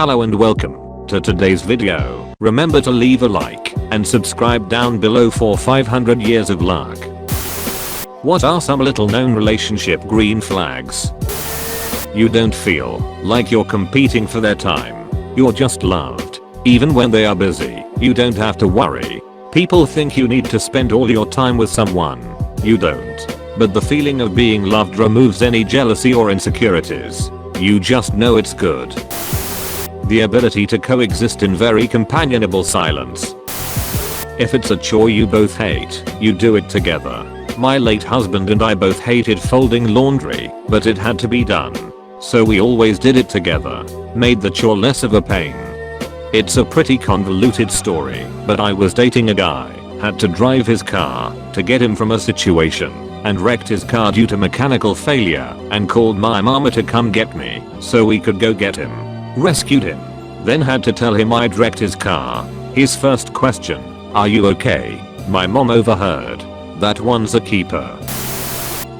Hello and welcome to today's video. Remember to leave a like and subscribe down below for 500 years of luck. What are some little known relationship green flags? You don't feel like you're competing for their time. You're just loved. Even when they are busy, you don't have to worry. People think you need to spend all your time with someone. You don't. But the feeling of being loved removes any jealousy or insecurities. You just know it's good. The ability to coexist in very companionable silence. If it's a chore you both hate, you do it together. My late husband and I both hated folding laundry, but it had to be done. So we always did it together. Made the chore less of a pain. It's a pretty convoluted story, but I was dating a guy, had to drive his car to get him from a situation, and wrecked his car due to mechanical failure, and called my mama to come get me so we could go get him. Rescued him. Then had to tell him I'd wrecked his car. His first question, "Are you okay?" My mom overheard. That one's a keeper.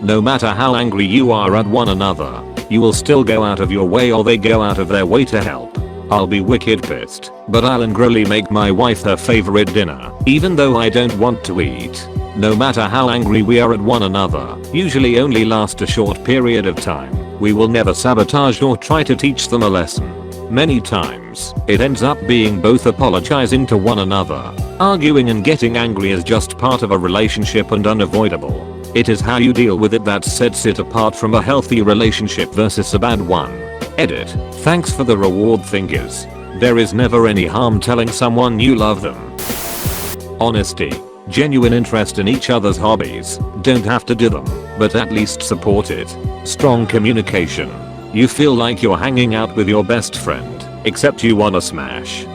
No matter how angry you are at one another, you will still go out of your way or they go out of their way to help. I'll be wicked pissed, but I'll angrily make my wife her favorite dinner, even though I don't want to eat. No matter how angry we are at one another, usually only last a short period of time. We will never sabotage or try to teach them a lesson. Many times, it ends up being both apologizing to one another. Arguing and getting angry is just part of a relationship and unavoidable. It is how you deal with it that sets it apart from a healthy relationship versus a bad one. Edit. Thanks for the reward thinkers. There is never any harm telling someone you love them. Honesty. Genuine interest in each other's hobbies. Don't have to do them, but at least support it. Strong communication. You feel like you're hanging out with your best friend, except you wanna smash.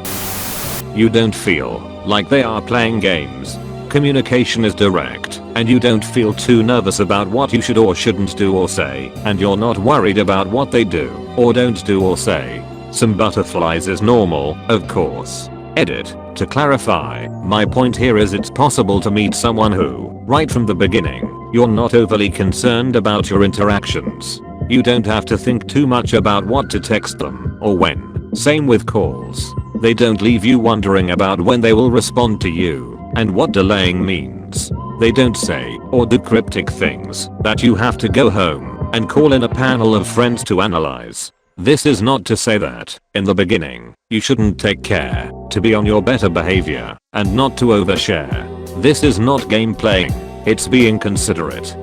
You don't feel like they are playing games. Communication is direct, and you don't feel too nervous about what you should or shouldn't do or say, and you're not worried about what they do or don't do or say. Some butterflies is normal, of course. Edit. To clarify, my point here is it's possible to meet someone who, right from the beginning, you're not overly concerned about your interactions. You don't have to think too much about what to text them or when. Same with calls. They don't leave you wondering about when they will respond to you and what delaying means. They don't say or do cryptic things that you have to go home and call in a panel of friends to analyze. This is not to say that, in the beginning, you shouldn't take care to be on your better behavior and not to overshare. This is not game playing, it's being considerate.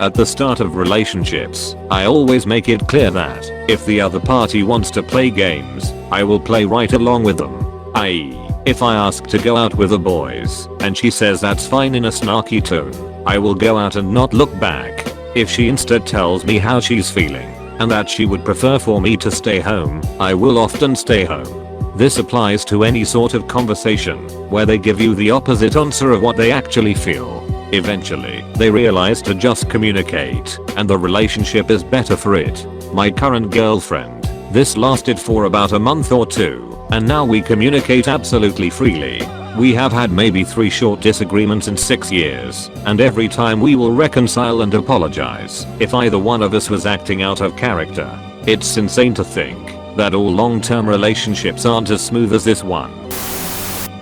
At the start of relationships, I always make it clear that, if the other party wants to play games, I will play right along with them. i.e., if I ask to go out with the boys, and she says that's fine in a snarky tone, I will go out and not look back. If she instead tells me how she's feeling, and that she would prefer for me to stay home, I will often stay home. This applies to any sort of conversation where they give you the opposite answer of what they actually feel. Eventually, they realize to just communicate, and the relationship is better for it. My current girlfriend, this lasted for about a month or two, and now we communicate absolutely freely. We have had maybe 3 short disagreements in 6 years, and every time we will reconcile and apologize if either one of us was acting out of character. It's insane to think that all long-term relationships aren't as smooth as this one.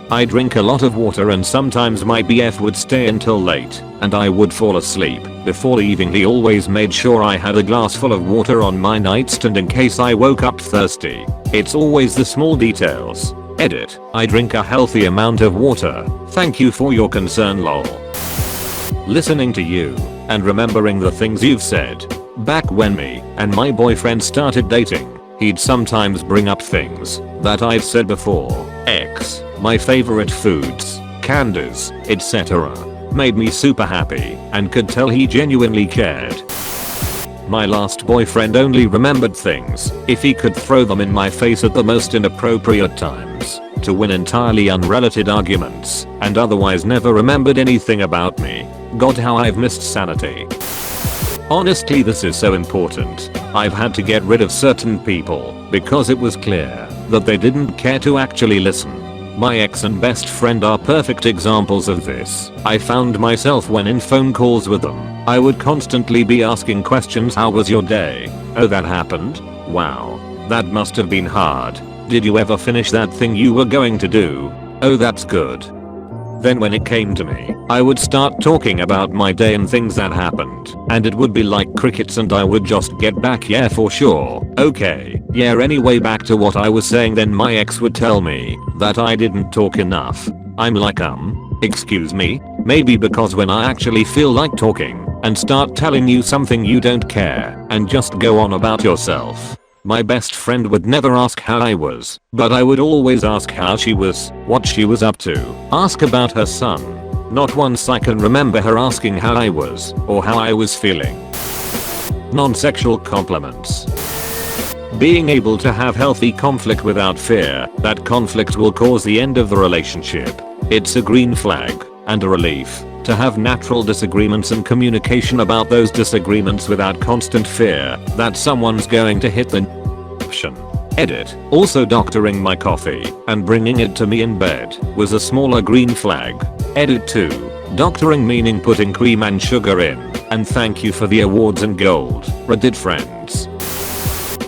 I drink a lot of water and sometimes my BF would stay until late, and I would fall asleep. Before leaving he always made sure I had a glass full of water on my nightstand in case I woke up thirsty. It's always the small details. Edit. I drink a healthy amount of water. Thank you for your concern lol. Listening to you and remembering the things you've said. Back when me and my boyfriend started dating, he'd sometimes bring up things that I've said before. My favorite foods, candies, etc. Made me super happy and could tell he genuinely cared. My last boyfriend only remembered things if he could throw them in my face at the most inappropriate times to win entirely unrelated arguments, and otherwise never remembered anything about me. God, how I've missed sanity. Honestly, this is so important. I've had to get rid of certain people because it was clear that they didn't care to actually listen. My ex and best friend are perfect examples of this. I found myself when in phone calls with them, I would constantly be asking questions. How was your day? Oh, that happened? Wow. That must have been hard. Did you ever finish that thing you were going to do? Oh, that's good. Then when it came to me, I would start talking about my day and things that happened, and it would be like crickets and I would just get back, yeah, for sure, okay, yeah, anyway, back to what I was saying. Then my ex would tell me that I didn't talk enough. I'm like, excuse me? Maybe because when I actually feel like talking and start telling you something, you don't care and just go on about yourself. My best friend would never ask how I was, but I would always ask how she was, what she was up to, ask about her son. Not once I can remember her asking how I was or how I was feeling. Non-sexual compliments. Being able to have healthy conflict without fear that conflict will cause the end of the relationship. It's a green flag and a relief to have natural disagreements and communication about those disagreements without constant fear that someone's going to hit the option. Edit. Also, doctoring my coffee and bringing it to me in bed was a smaller green flag. Edit 2. Doctoring meaning putting cream and sugar in, and thank you for the awards and gold, Reddit friends.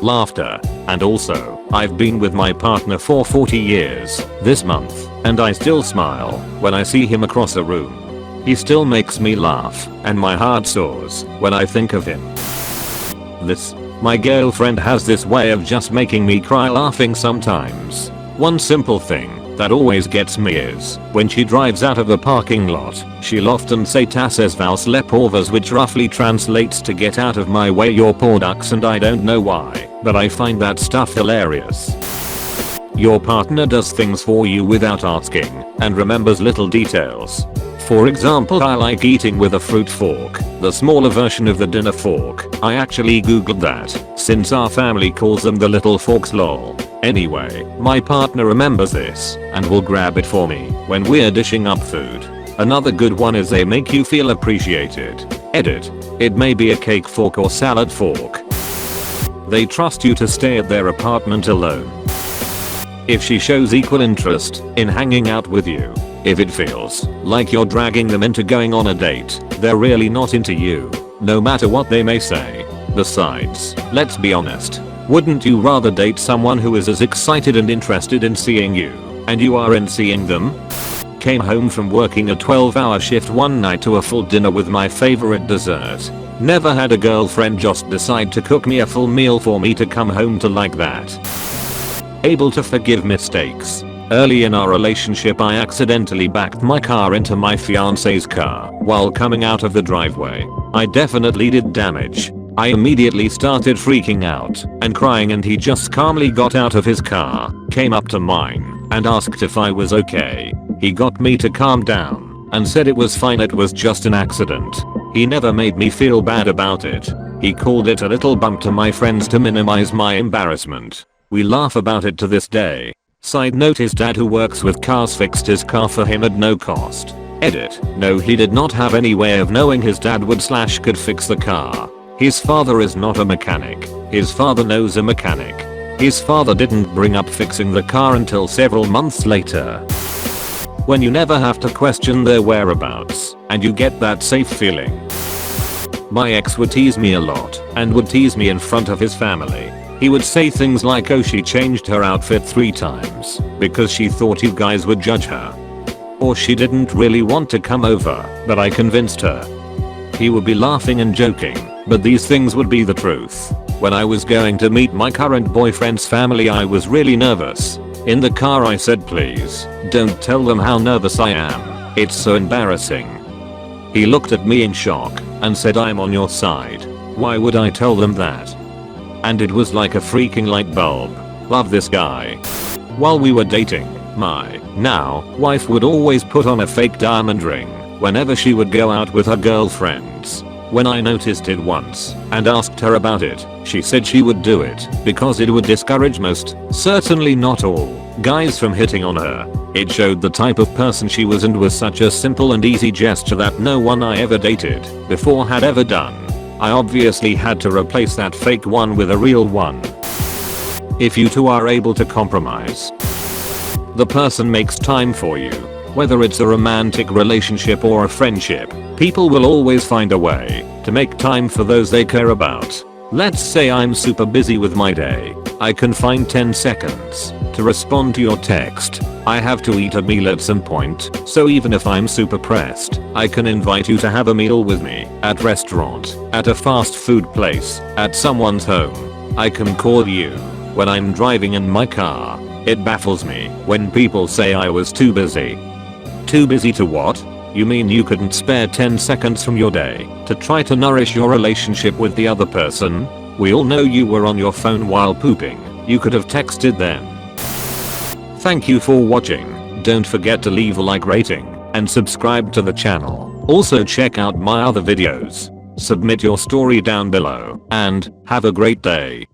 Laughter. And also, I've been with my partner for 40 years this month, and I still smile when I see him across a room. He still makes me laugh, and my heart soars when I think of him. My girlfriend has this way of just making me cry laughing sometimes. One simple thing that always gets me is when she drives out of a parking lot, she'll often say "Tasses vals lepovers," which roughly translates to "get out of my way, your poor ducks," and I don't know why, but I find that stuff hilarious. Your partner does things for you without asking and remembers little details. For example, I like eating with a fruit fork, the smaller version of the dinner fork. I actually googled that, since our family calls them the little forks, lol. Anyway, my partner remembers this and will grab it for me when we're dishing up food. Another good one is they make you feel appreciated. Edit. It may be a cake fork or salad fork. They trust you to stay at their apartment alone. If she shows equal interest in hanging out with you, if it feels like you're dragging them into going on a date, they're really not into you, no matter what they may say. Besides, let's be honest, wouldn't you rather date someone who is as excited and interested in seeing you, and you are in seeing them? Came home from working a 12-hour shift one night to a full dinner with my favorite dessert. Never had a girlfriend just decide to cook me a full meal for me to come home to like that. Able to forgive mistakes. Early in our relationship, I accidentally backed my car into my fiance's car while coming out of the driveway. I definitely did damage. I immediately started freaking out and crying, and he just calmly got out of his car, came up to mine, and asked if I was okay. He got me to calm down and said it was fine, it was just an accident. He never made me feel bad about it. He called it a little bump to my friends to minimize my embarrassment. We laugh about it to this day. Side note, his dad, who works with cars, fixed his car for him at no cost. Edit. No, he did not have any way of knowing his dad would/could fix the car. His father is not a mechanic. His father knows a mechanic. His father didn't bring up fixing the car until several months later. When you never have to question their whereabouts and you get that safe feeling. My ex would tease me a lot and would tease me in front of his family. He would say things like, "Oh, she changed her outfit 3 times because she thought you guys would judge her." Or, "She didn't really want to come over, but I convinced her." He would be laughing and joking, but these things would be the truth. When I was going to meet my current boyfriend's family, I was really nervous. In the car I said, "Please, don't tell them how nervous I am. It's so embarrassing." He looked at me in shock and said, "I'm on your side. Why would I tell them that?" And it was like a freaking light bulb. Love this guy. While we were dating, my now wife would always put on a fake diamond ring whenever she would go out with her girlfriends. When I noticed it once and asked her about it, she said she would do it because it would discourage most, certainly not all, guys from hitting on her. It showed the type of person she was, and was such a simple and easy gesture that no one I ever dated before had ever done. I obviously had to replace that fake one with a real one. If you two are able to compromise, the person makes time for you. Whether it's a romantic relationship or a friendship, people will always find a way to make time for those they care about. Let's say I'm super busy with my day. I can find 10 seconds to respond to your text. I have to eat a meal at some point, so even if I'm super pressed, I can invite you to have a meal with me at restaurant, at a fast food place, at someone's home. I can call you when I'm driving in my car. It baffles me when people say I was too busy. Too busy to what? You mean you couldn't spare 10 seconds from your day to try to nourish your relationship with the other person? We all know you were on your phone while pooping. You could have texted them. Thank you for watching. Don't forget to leave a like rating and subscribe to the channel. Also check out my other videos. Submit your story down below and have a great day.